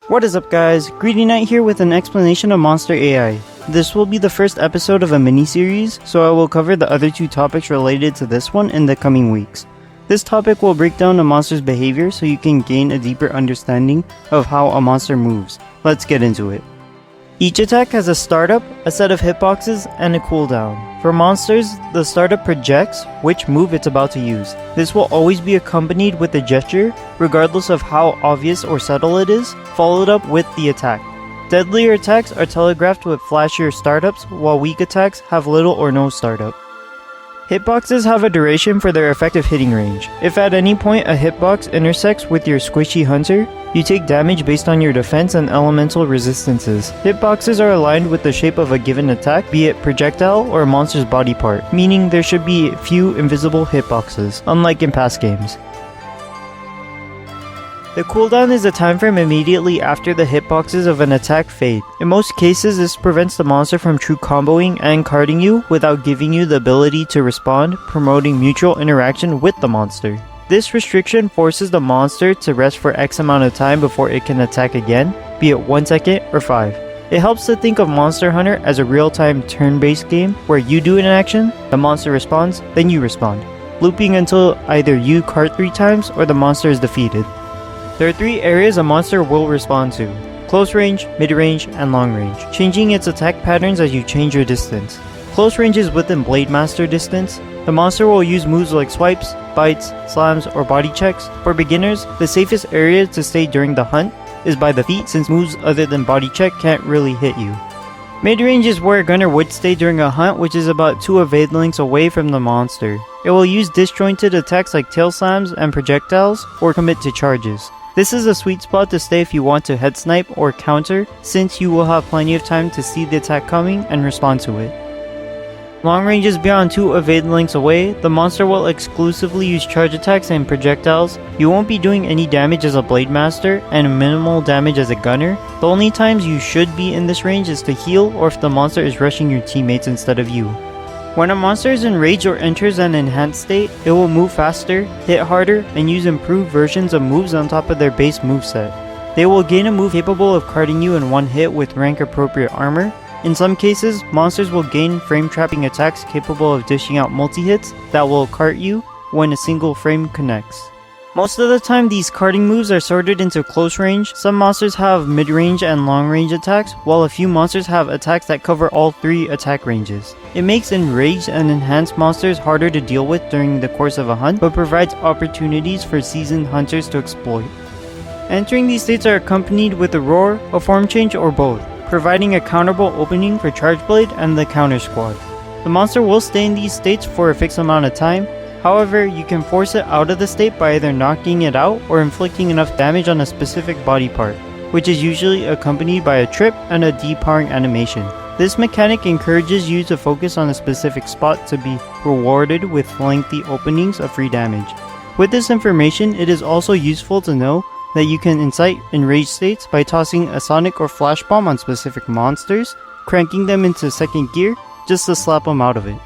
What is up guys, Greedy Knight here with an explanation of Monster AI. This will be the first episode of a mini-series, so I will cover the other two topics related to this one in the coming weeks. This topic will break down a monster's behavior so you can gain a deeper understanding of how a monster moves. Let's get into it. Each attack has a startup, a set of hitboxes, and a cooldown. For monsters, the startup projects which move it's about to use. This will always be accompanied with a gesture, regardless of how obvious or subtle it is, followed up with the attack. Deadlier attacks are telegraphed with flashier startups, while weak attacks have little or no startup. Hitboxes have a duration for their effective hitting range. If at any point a hitbox intersects with your squishy hunter, you take damage based on your defense and elemental resistances. Hitboxes are aligned with the shape of a given attack, be it projectile or a monster's body part, meaning there should be few invisible hitboxes, unlike in past games. The cooldown is a time frame immediately after the hitboxes of an attack fade. In most cases, this prevents the monster from true comboing and carding you without giving you the ability to respond, promoting mutual interaction with the monster. This restriction forces the monster to rest for X amount of time before it can attack again, be it 1 second or 5. It helps to think of Monster Hunter as a real-time turn-based game where you do an action, the monster responds, then you respond, looping until either you card 3 times or the monster is defeated. There are 3 areas a monster will respond to: close range, mid-range, and long range, changing its attack patterns as you change your distance. Close range is within Blade Master distance. The monster will use moves like swipes, bites, slams, or body checks. For beginners, the safest area to stay during the hunt is by the feet, since moves other than body check can't really hit you. Mid-range is where a gunner would stay during a hunt, which is about 2 evade links away from the monster. It will use disjointed attacks like tail slams and projectiles, or commit to charges. This is a sweet spot to stay if you want to head snipe or counter, since you will have plenty of time to see the attack coming and respond to it. Long range is beyond 2 evade links away. The monster will exclusively use charge attacks and projectiles. You won't be doing any damage as a Blade Master and minimal damage as a gunner. The only times you should be in this range is to heal or if the monster is rushing your teammates instead of you. When a monster is enraged or enters an enhanced state, it will move faster, hit harder, and use improved versions of moves on top of their base moveset. They will gain a move capable of carding you in one hit with rank appropriate armor. In some cases, monsters will gain frame trapping attacks capable of dishing out multi-hits that will cart you when a single frame connects. Most of the time, these carding moves are sorted into close range. Some monsters have mid-range and long-range attacks, while a few monsters have attacks that cover all 3 attack ranges. It makes enraged and enhanced monsters harder to deal with during the course of a hunt, but provides opportunities for seasoned hunters to exploit. Entering these states are accompanied with a roar, a form change, or both, providing a counterable opening for Charge Blade and the counter squad. The monster will stay in these states for a fixed amount of time. However, you can force it out of the state by either knocking it out or inflicting enough damage on a specific body part, which is usually accompanied by a trip and a depowering animation. This mechanic encourages you to focus on a specific spot to be rewarded with lengthy openings of free damage. With this information, it is also useful to know that you can incite enraged states by tossing a sonic or flash bomb on specific monsters, cranking them into second gear just to slap them out of it.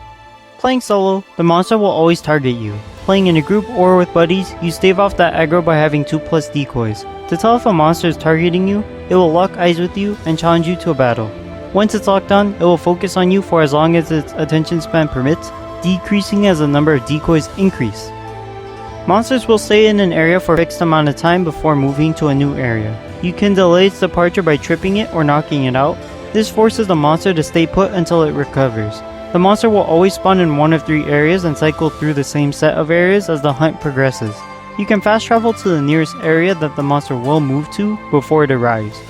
Playing solo, the monster will always target you. Playing in a group or with buddies, you stave off that aggro by having 2+ decoys. To tell if a monster is targeting you, it will lock eyes with you and challenge you to a battle. Once it's locked on, it will focus on you for as long as its attention span permits, decreasing as the number of decoys increase. Monsters will stay in an area for a fixed amount of time before moving to a new area. You can delay its departure by tripping it or knocking it out. This forces the monster to stay put until it recovers. The monster will always spawn in one of 3 areas and cycle through the same set of areas as the hunt progresses. You can fast travel to the nearest area that the monster will move to before it arrives.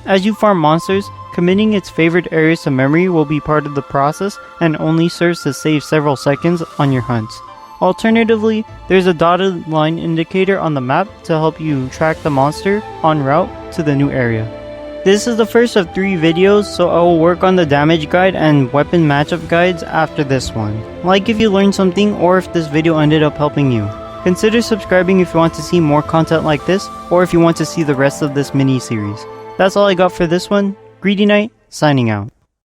As you farm monsters, committing its favorite areas to memory will be part of the process and only serves to save several seconds on your hunts. Alternatively, there's a dotted line indicator on the map to help you track the monster en route to the new area. This is the first of 3 videos, so I will work on the damage guide and weapon matchup guides after this one. Like if you learned something or if this video ended up helping you. Consider subscribing if you want to see more content like this or if you want to see the rest of this mini-series. That's all I got for this one. Greedy Knight, signing out.